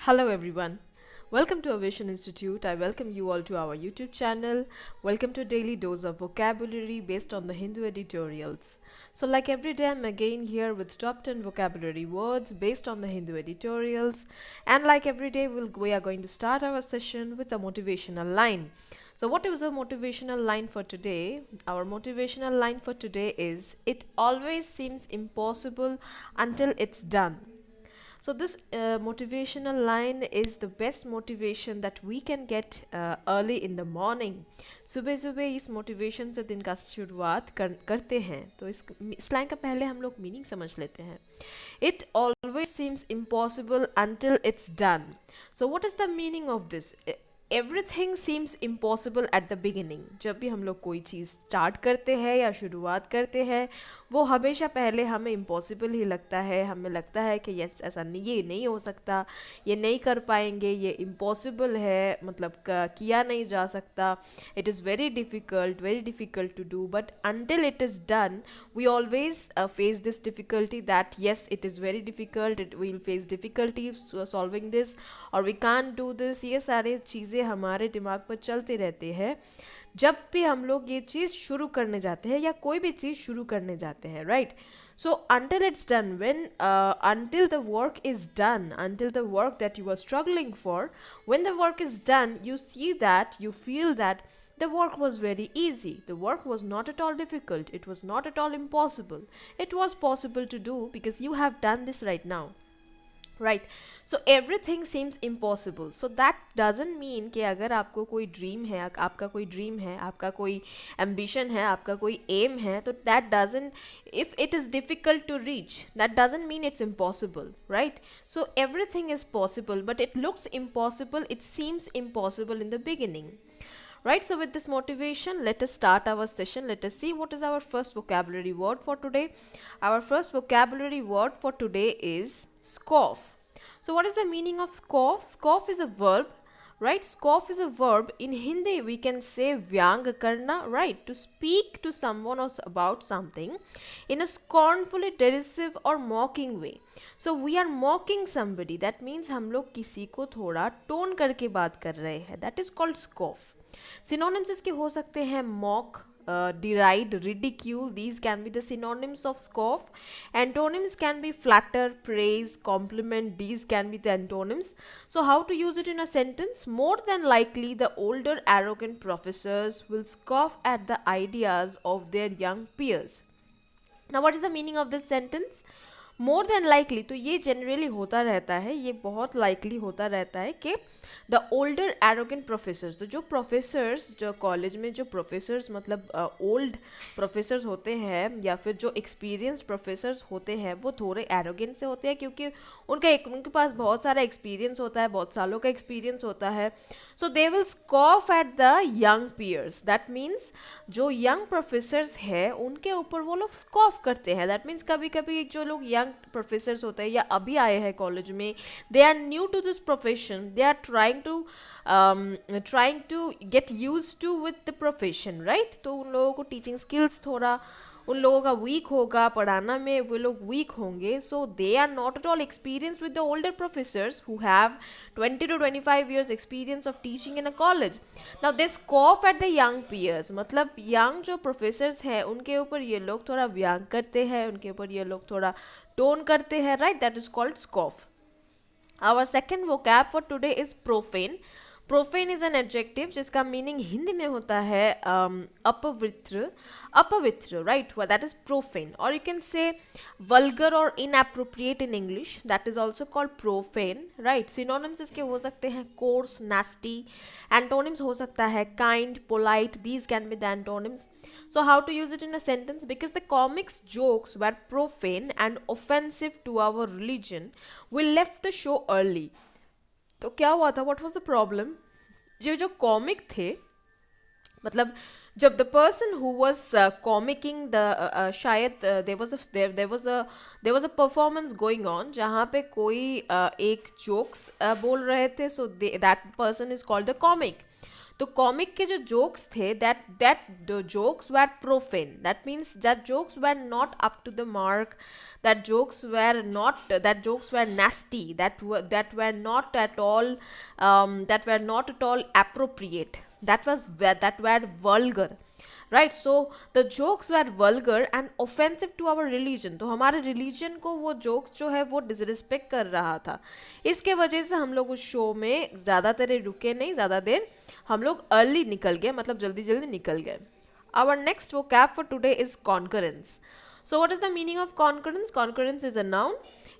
Hello everyone. Welcome to Aviation Institute. I welcome you all to our YouTube channel. Welcome to daily dose of vocabulary based on the Hindu editorials. So like every day I'm again here with top 10 vocabulary words based on the Hindu editorials, and like every day we are going to start our session with a motivational line. So what is a motivational line for today? Our motivational line for today is, it always seems impossible until it's done. So this motivational line is the best motivation that we can get early in the morning. सुबह सुबह इस motivation से दिन का शुरुआत करते हैं. तो इस लाइन का पहले हम लोग मीनिंग समझ लेते हैं. It always seems impossible until it's done. So what is the meaning of this? Everything seems impossible at the beginning. जब भी हम लोग कोई चीज़ स्टार्ट करते हैं या शुरुआत करते हैं, वो हमेशा पहले हमें इम्पॉसिबल ही लगता है. हमें लगता है कि यस ऐसा नहीं, ये नहीं हो सकता, ये नहीं कर पाएंगे, ये इम्पॉसिबल है, मतलब किया नहीं जा सकता. It is very difficult to do. But until it is done we always face this difficulty that yes it is very difficult, we will face difficulty solving this और वी कांट डू दिस. ये सारे चीज़ें हमारे दिमाग पर चलते रहते हैं जब भी हम लोग ये चीज़ शुरू करने जाते हैं या कोई भी चीज़ शुरू करने जाते हैं, right? So until it's done, until the work is done, until the work that you are struggling for, when the work is done, you feel that the work was very easy. The work was not at all difficult. It was not at all impossible. It was possible to do because you have done this right now. Right. So everything seems impossible. So that doesn't mean कि अगर आपको कोई dream है, आपका कोई dream है, आपका कोई एम्बिशन है, आपका कोई एम है, तो that doesn't, if it is difficult to reach, that doesn't mean it's impossible, right? So everything is possible but it looks impossible, it seems impossible in the beginning. Right, so with this motivation, let us start our session. Let us see what is our first vocabulary word for today. Our first vocabulary word for today is scoff. So what is the meaning of scoff? Scoff is a verb, right? Scoff is a verb. In Hindi, we can say vyang karna, right? To speak to someone or about something in a scornfully derisive or mocking way. So we are mocking somebody. That means हम लोग किसी को थोड़ा tone करके बात कर रहे हैं. That is called scoff. Synonyms इसके हो सकते हैं mock, deride, ridicule. These can be the synonyms of scoff. Antonyms can be flatter, praise, compliment. These can be the antonyms. So how to use it in a sentence? More than likely, the older arrogant professors will scoff at the ideas of their young peers. Now what is the meaning of this sentence? More than likely, तो ये generally होता रहता है, ये बहुत likely होता रहता है कि द ओल्डर एरोगेंट प्रोफेसर्स, तो जो प्रोफेसर्स, जो कॉलेज में जो प्रोफेसर्स मतलब ओल्ड प्रोफेसर्स होते हैं या फिर जो एक्सपीरियंस प्रोफेसर्स होते हैं, वो थोड़े एरोगेंट से होते हैं क्योंकि उनके पास बहुत सारा एक्सपीरियंस होता है, बहुत सालों का एक्सपीरियंस होता है. So they will scoff at the young peers. That means जो यंग प्रोफेसर्स हैं उनके ऊपर वो लोग स्कॉफ करते हैं. दैट मीन्स कभी कभी जो लोग यंग प्रोफेसर्स होते हैं या अभी आए हैं कॉलेज में, they are new to this profession, they are trying to get use to with the profession, right? तो उन लोगों को टीचिंग स्किल्स थोड़ा उन लोगों का वीक होगा, पढ़ाना में वो लोग वीक होंगे. So they are not at all experience with the older professors who have 20 to 25 years experience of teaching in a college. Now they scoff at the young peers. मतलब यंग जो professors हैं उनके ऊपर ये लोग थोड़ा व्यंग करते हैं, उनके ऊपर ये लोग थोड़ा टोन करते हैं, right? That is called scoff. Our second vocab for today is profane. Profane is an adjective जिसका मीनिंग हिंदी में होता है अपवित्र, राइट? That is profane. और यू कैन से वल्गर और inappropriate in English. That is also called profane, right? Synonyms इसके हो सकते हैं कोर्स, नास्टी. एंटोनिम्स हो सकता है kind, polite. These can be the antonyms. So how to use it in a sentence? Because the comics jokes were profane and offensive to our religion, we left the show early. तो क्या हुआ था? What was the problem? जो comic थे, मतलब जब the person who was comicking the शायद there was a performance going on जहाँ पे कोई एक jokes बोल रहे थे. So that person is called the comic. तो कॉमिक के जो जोक्स थे that the jokes were profane, that means that jokes were not up to the mark, that jokes were nasty, that were not at all appropriate, that were vulgar, right? So the jokes were vulgar and offensive to our religion. तो हमारे religion को वो jokes जो है वो disrespect कर रहा था. इसके वजह से हम लोग उस शो में ज़्यादा देर रुके नहीं, ज़्यादा देर हम लोग early निकल गए, मतलब जल्दी जल्दी निकल गए. Our next vocab for today is concurrence. So what is the meaning of concordance? Concordance is a noun.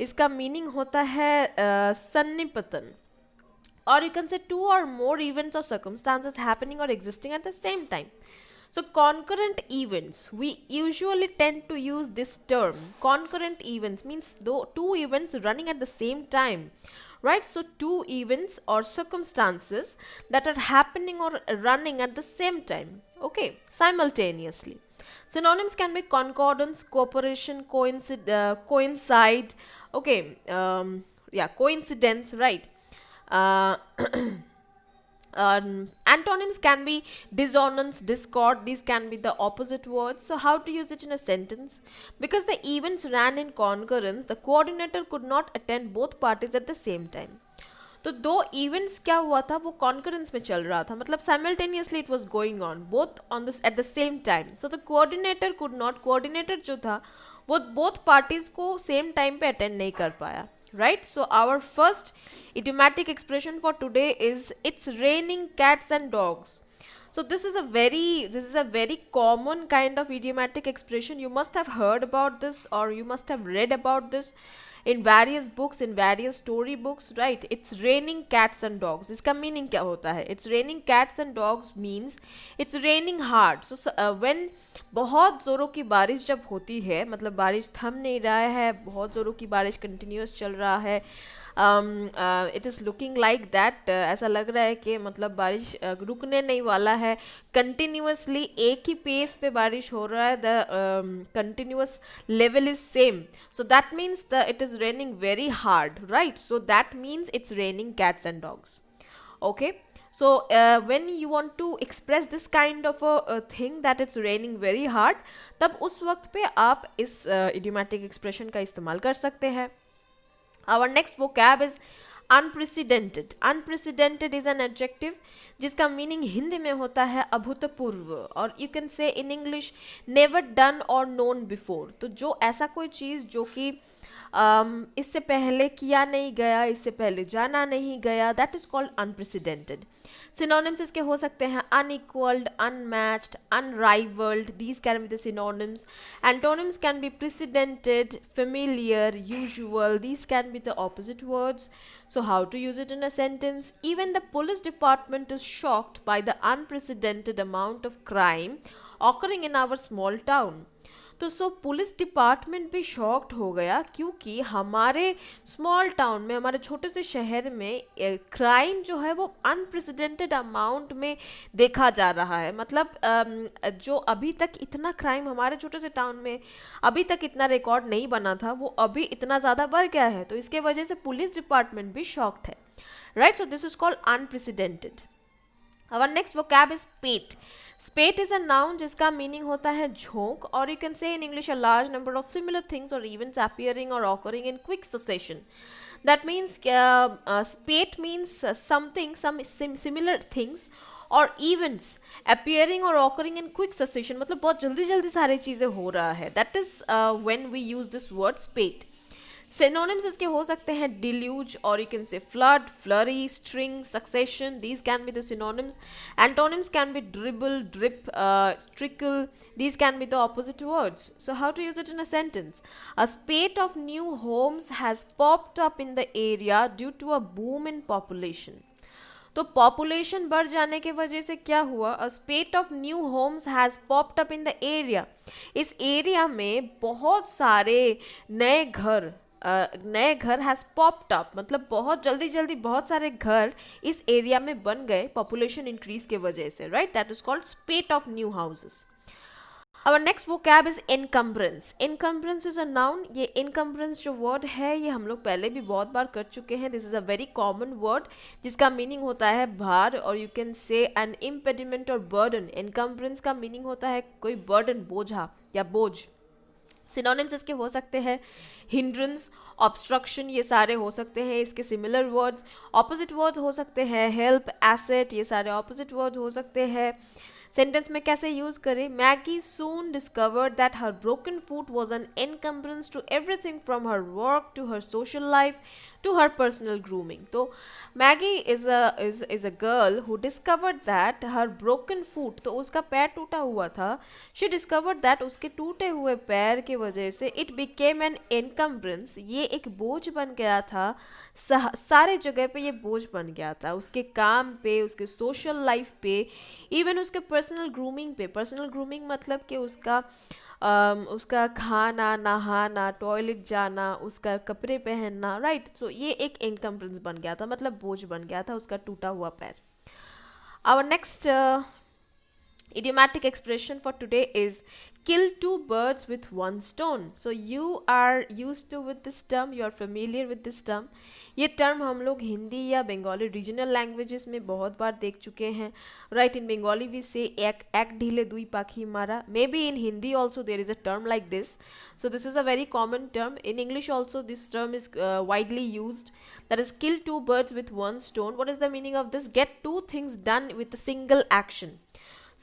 इसका meaning होता है सन्निपतन, or you can say two or more events or circumstances happening or existing at the same time. So concurrent events, we usually tend to use this term. Concurrent events means two events running at the same time, right? So two events or circumstances that are happening or running at the same time, okay, simultaneously. Synonyms can be concordance, cooperation, coincide, okay, coincidence, right? Antonyms can be dissonance, discord. These can be the opposite words. So how to use it in a sentence? Because the events ran in concurrence, the coordinator could not attend both parties at the same time. तो दो events क्या हुआ था, वो concurrence में चल रहा था, मतलब simultaneously it was going on both on this at the same time. So the coordinator could not, coordinator जो था वो बोथ पार्टीज को सेम टाइम पे अटेंड नहीं कर पाया, right? So our first idiomatic expression for today is it's raining cats and dogs. So this is a very common kind of idiomatic expression. You must have heard about this, or you must have read about this in various books, in various story books, right? It's raining cats and dogs. इसका meaning क्या होता है? It's raining cats and dogs means it's raining hard. So when बहुत ज़ोरों की बारिश जब होती है, मतलब बारिश थम नहीं रहा है, बहुत ज़ोरों की बारिश कंटिन्यूस चल रहा है, it is looking like that, ऐसा लग रहा है कि मतलब बारिश रुकने नहीं वाला है, कंटिन्यूसली एक ही पेस पे बारिश हो रहा है, the continuous level is same. So that means it is raining very hard, right? So that means it's raining cats and dogs. Okay, so when you want to express this kind of a thing that it's raining very hard, तब उस वक्त पे आप इस idiomatic expression का इस्तेमाल कर सकते हैं. Our next vocab is unprecedented. Unprecedented is an adjective जिसका meaning हिंदी में होता है अभूतपूर्व, और you can say in English never done or known before. तो जो ऐसा कोई चीज़ जो कि इससे पहले किया नहीं गया, इससे पहले जाना नहीं गया, that is called unprecedented. Synonyms इसके हो सकते हैं unequaled, unmatched, unrivaled. These can be the synonyms. Antonyms can be precedented, familiar, usual. These can be the opposite words. So how to use it in a sentence? Even the police department is shocked by the unprecedented amount of crime occurring in our small town. तो सो police department भी shocked हो गया क्योंकि हमारे small town में, हमारे छोटे से शहर में क्राइम जो है वो अनप्रेसिडेंटेड अमाउंट में देखा जा रहा है. मतलब जो अभी तक इतना क्राइम हमारे छोटे से टाउन में अभी तक इतना रिकॉर्ड नहीं बना था, वो अभी इतना ज़्यादा बढ़ गया है. तो इसके वजह से पुलिस डिपार्टमेंट भी शॉक्ड है, right? So this is called unprecedented. Our next vocab is spate. Spate is a noun जिसका meaning होता है झोंक, or you can say in English a large number of similar things or events appearing or occurring in quick succession. That means spate means some similar things or events appearing or occurring in quick succession. मतलब बहुत जल्दी जल्दी सारी चीज़ें हो रहा है. That is when we use this word spate. Synonyms इसके हो सकते हैं deluge, or you can say flood, flurry, string, succession. These can be the synonyms. Antonyms can be dribble, drip, trickle. These can be the opposite words. So how to use it in a sentence? A spate of new homes has popped up in the area due to a boom in population. तो population बढ़ जाने के वजह से क्या हुआ? A spate of new homes has popped up in the area. इस area में बहुत सारे नए घर हैज़ पॉप्ड अप, मतलब बहुत जल्दी जल्दी बहुत सारे घर इस एरिया में बन गए पॉपुलेशन इंक्रीज के वजह से, right? That is called स्पेट of new houses. Our next vocab is encumbrance. Encumbrance is a noun. ये encumbrance जो word है ये हम लोग पहले भी बहुत बार कर चुके हैं. This is a very common word जिसका meaning होता है भार, और you can say an impediment or burden. Encumbrance का meaning होता है कोई burden, बोझा या बोझ. Synonyms इसके हो सकते हैं hindrance, obstruction, ये सारे हो सकते हैं इसके similar words. Opposite words हो सकते हैं help, asset, ये सारे opposite words हो सकते हैं. सेंटेंस में कैसे यूज करें? Maggie soon discovered that her broken foot was an encumbrance to everything from her work to her social life to her personal grooming. तो Maggie is a girl who discovered that her broken foot, तो उसका पैर टूटा हुआ था. She discovered that उसके टूटे हुए पैर की वजह से इट बिकेम एन एनकम्बरेंस, ये एक बोझ बन गया था. सारे जगह पे ये बोझ बन गया था, उसके काम पे, उसके सोशल लाइफ पे, इवन उसके पर्सनल ग्रूमिंग पे. पर्सनल ग्रूमिंग मतलब कि उसका खाना, नहाना, टॉयलेट जाना, उसका कपड़े पहनना, राइट. सो ये एक इनकम्बरेंस बन गया था, मतलब बोझ बन गया था उसका टूटा हुआ पैर. Our next idiomatic expression for today is kill two birds with one stone. So you are used to with this term, you are familiar with this term. ये term हम लोग हिंदी या बंगाली regional languages में बहुत बार देख चुके हैं. Right, in Bengali we say एक ढीले दुई पाखी मारा. Maybe in Hindi also there is a term like this. So this is a very common term. In English also this term is widely used. That is kill two birds with one stone. What is the meaning of this? Get two things done with a single action.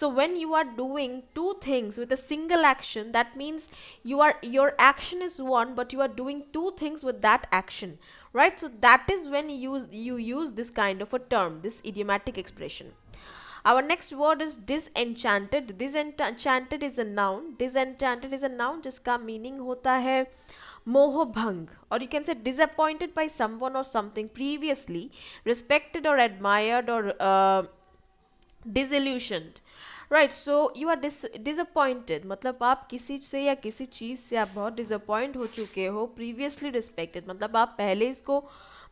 So when you are doing two things with a single action, that means your action is one, but you are doing two things with that action, right? So that is when you use this kind of a term, this idiomatic expression. Our next word is disenchanted. Disenchanted is a noun. Disenchanted is a noun जिसका meaning होता है मोह भंग, or you can say disappointed by someone or something previously respected or admired or disillusioned. Right, so you are disappointed, मतलब आप किसी से या किसी चीज़ से आप बहुत डिसअपॉइंट हो चुके हो. प्रीवियसली रिस्पेक्टेड मतलब आप पहले इसको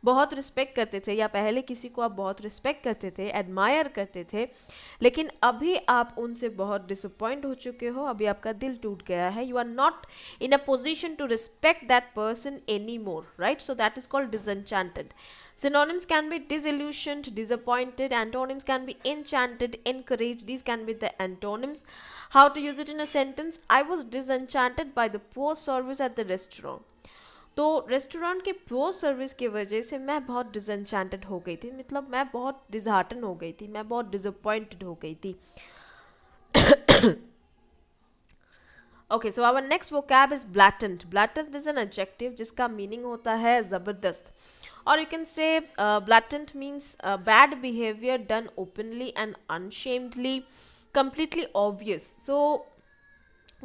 बहुत रिस्पेक्ट करते थे, या पहले किसी को आप बहुत रिस्पेक्ट करते थे, एडमायर करते थे, लेकिन अभी आप उनसे बहुत डिसअपॉइंट हो चुके हो, अभी आपका दिल टूट गया है. You are not in a position to respect that person any more, right. So that is called disenchanted. Synonyms can be disillusioned, disappointed. Antonyms can be enchanted, encouraged. These can be the antonyms. How to use it in a sentence? I was disenchanted by the poor service at the restaurant. तो restaurant के पोर service की वजह से मैं बहुत डिसएन्चेंटेड हो गई थी, मतलब मैं बहुत डिसहार्टन हो गई थी, मैं बहुत डिसअपॉइंटेड हो गई थी. Okay, so our next vocab is blatant. Blatant is an adjective जिसका meaning होता है ज़बरदस्त. Or you can say blatant means bad behavior done openly and unshamedly, completely obvious. So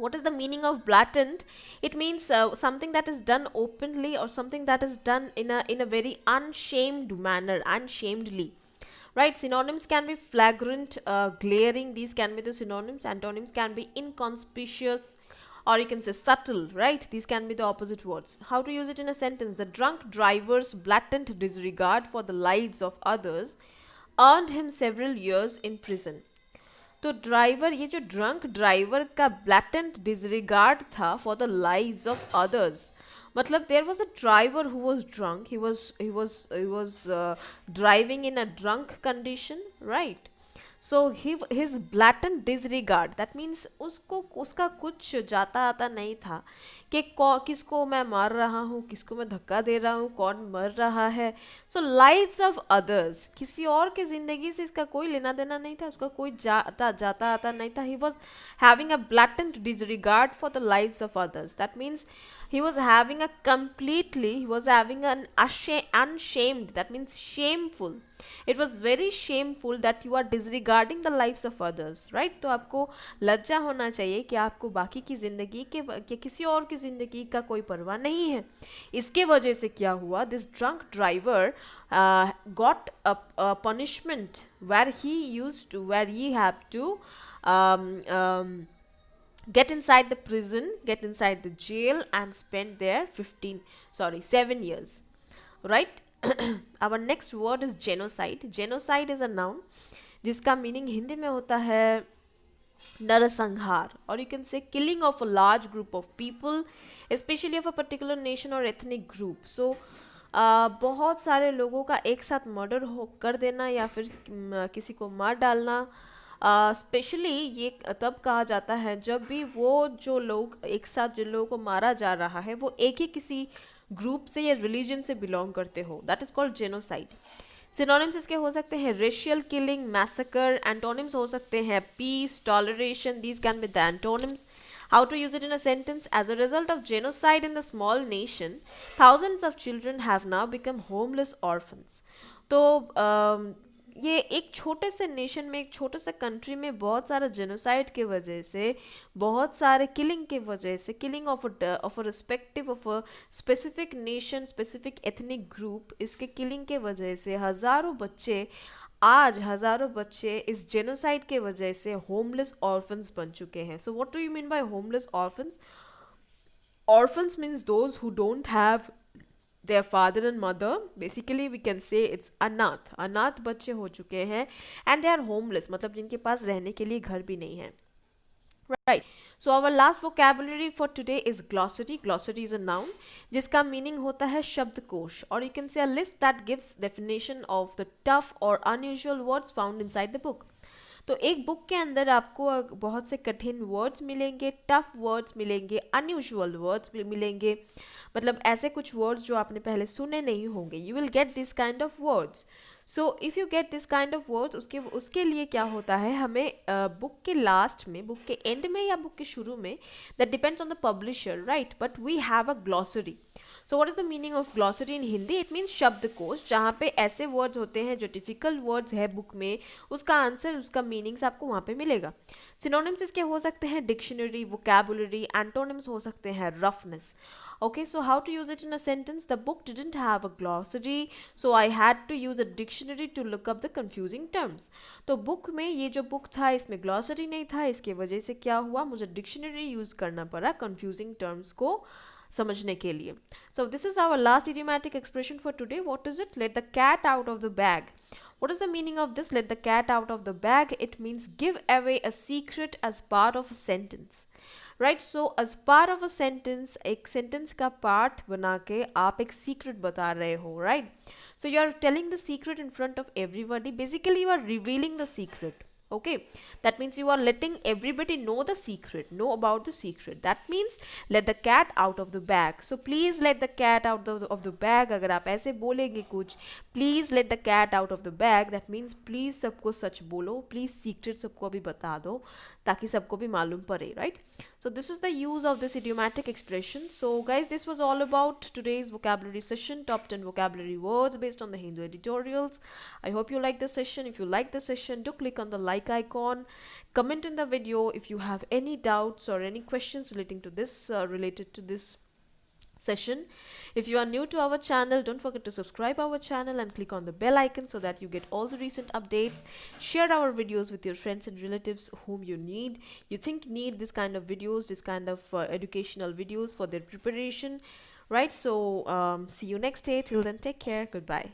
what is the meaning of blatant? It means something that is done openly or something that is done in a very unshamed manner, unshamedly. Right, synonyms can be flagrant, glaring. These can be the synonyms. Antonyms can be inconspicuous, or you can say subtle, right? These can be the opposite words. How to use it in a sentence? The drunk driver's blatant disregard for the lives of others earned him several years in prison. तो driver, ये जो drunk driver का blatant disregard था for the lives of others, मतलब there was a driver who was drunk. He was driving in a drunk condition, right? So his blatant disregard, that means उसका कुछ जाता आता नहीं था कि किसको मैं मार रहा हूँ, किसको मैं धक्का दे रहा हूँ, कौन मर रहा है. So lives of others, किसी और की ज़िंदगी से इसका कोई लेना देना नहीं था, उसका कोई जाता आता नहीं था. He was having a blatant disregard for the lives of others. That means he was having an unshamed, that means shameful. It was very shameful that you are disregarding the lives of others, right? तो आपको लज्जा होना चाहिए कि आपको बाकी की ज़िंदगी के किसी और की ज़िंदगी का कोई परवाह नहीं है. इसके वजह से क्या हुआ? This drunk driver got a punishment where he had to get inside the prison, get inside the jail and spend there 7 years, right? Our next word is genocide. Genocide is a noun जिसका meaning Hindi में होता है narasanghar, or you can say killing of a large group of people, especially of a particular nation or ethnic group. So बहुत सारे लोगों का एक साथ मर्डर हो कर देना या फिर किसी को मार डालना, स्पेशली ये तब कहा जाता है जब भी वो जो लोग एक साथ जिन लोगों को मारा जा रहा है वो एक ही किसी ग्रुप से या रिलीजन से बिलोंग करते हो, that is called genocide. Synonyms इसके हो सकते हैं रेशियल किलिंग, मैसेकर. एंटोनिम्स हो सकते हैं peace, toleration. These can be the antonyms. How to use it in a sentence? As a result of genocide in the small nation, thousands of children have now become homeless orphans. तो ये एक छोटे से nation में, एक छोटे से country में बहुत सारा जेनोसाइड के वजह से, बहुत सारे किलिंग के वजह से, killing of a respective of a specific nation, specific ethnic group, इसके किलिंग के वजह से हज़ारों बच्चे इस जेनोसाइड के वजह से होमलेस ऑर्फन्स बन चुके हैं. So what do you mean by homeless orphans? Orphans means those who don't have their father and mother. Basically we can say it's अनाथ बच्चे हो चुके हैं, and they are homeless, मतलब जिनके पास रहने के लिए घर भी नहीं है. Right. So our last vocabulary for today is glossary. Glossary is a noun जिसका meaning होता है शब्दकोश, or you can say a list that gives definition of the tough or unusual words found inside the book. तो एक book के अंदर आपको बहुत से कठिन वर्ड्स मिलेंगे, टफ वर्ड्स मिलेंगे, अनयूजुअल वर्ड्स मिलेंगे, मतलब ऐसे कुछ वर्ड्स जो आपने पहले सुने नहीं होंगे. You will get this kind of words. So if you get this kind of words, उसके लिए क्या होता है, हमें बुक के लास्ट में, बुक के एंड में या बुक के शुरू में, that depends on the publisher, right, but we have a glossary. So what is the meaning of glossary in Hindi? It means शब्दकोश, जहाँ पे ऐसे वर्ड्स होते हैं जो डिफिकल्ट वर्ड्स है बुक में, उसका आंसर, उसका मीनिंग्स आपको वहाँ पे मिलेगा. सिनोनिम्स इसके हो सकते हैं डिक्शनरी, वोकैबुलरी. एंटोनिम्स हो सकते हैं roughness. Okay, so how to use it in a sentence? The book didn't have a glossary, so I had to use a dictionary to look up the confusing terms. तो book में, ये जो book था इसमें glossary नहीं था, इसके वजह से क्या हुआ, मुझे डिक्शनरी यूज़ करना पड़ा confusing terms को समझने के लिए. So this is our last idiomatic expression for today. What is it? Let the cat out of the bag. What is the meaning of this? Let the cat out of the bag. It means give away a secret as part of a sentence. Right. So as part of a sentence, एक sentence का part बना के आप एक secret बता रहे हो, right. So you are telling the secret in front of everybody. Basically you are revealing the secret. Okay, that means you are letting everybody know the secret, know about the secret. That means let the cat out of the bag. So please let the cat out of the bag. अगर आप ऐसे बोलेंगे कुछ, please let the cat out of the bag, that means please सबको सच बोलो, please secret सबको भी बता दो ताकि सबको भी मालूम पड़े, right? So this is the use of this idiomatic expression. So guys, this was all about today's vocabulary session, top 10 vocabulary words based on the Hindu editorials. I hope you like the session. If you like the session, do click on the like icon, comment in the video if you have any doubts or any questions relating to this related to this session. If you are new to our channel, don't forget to subscribe our channel and click on the bell icon so that you get all the recent updates. Share our videos with your friends and relatives whom you think need this kind of videos, this kind of educational videos for their preparation, right? So see you next day. Till then, take care. Goodbye.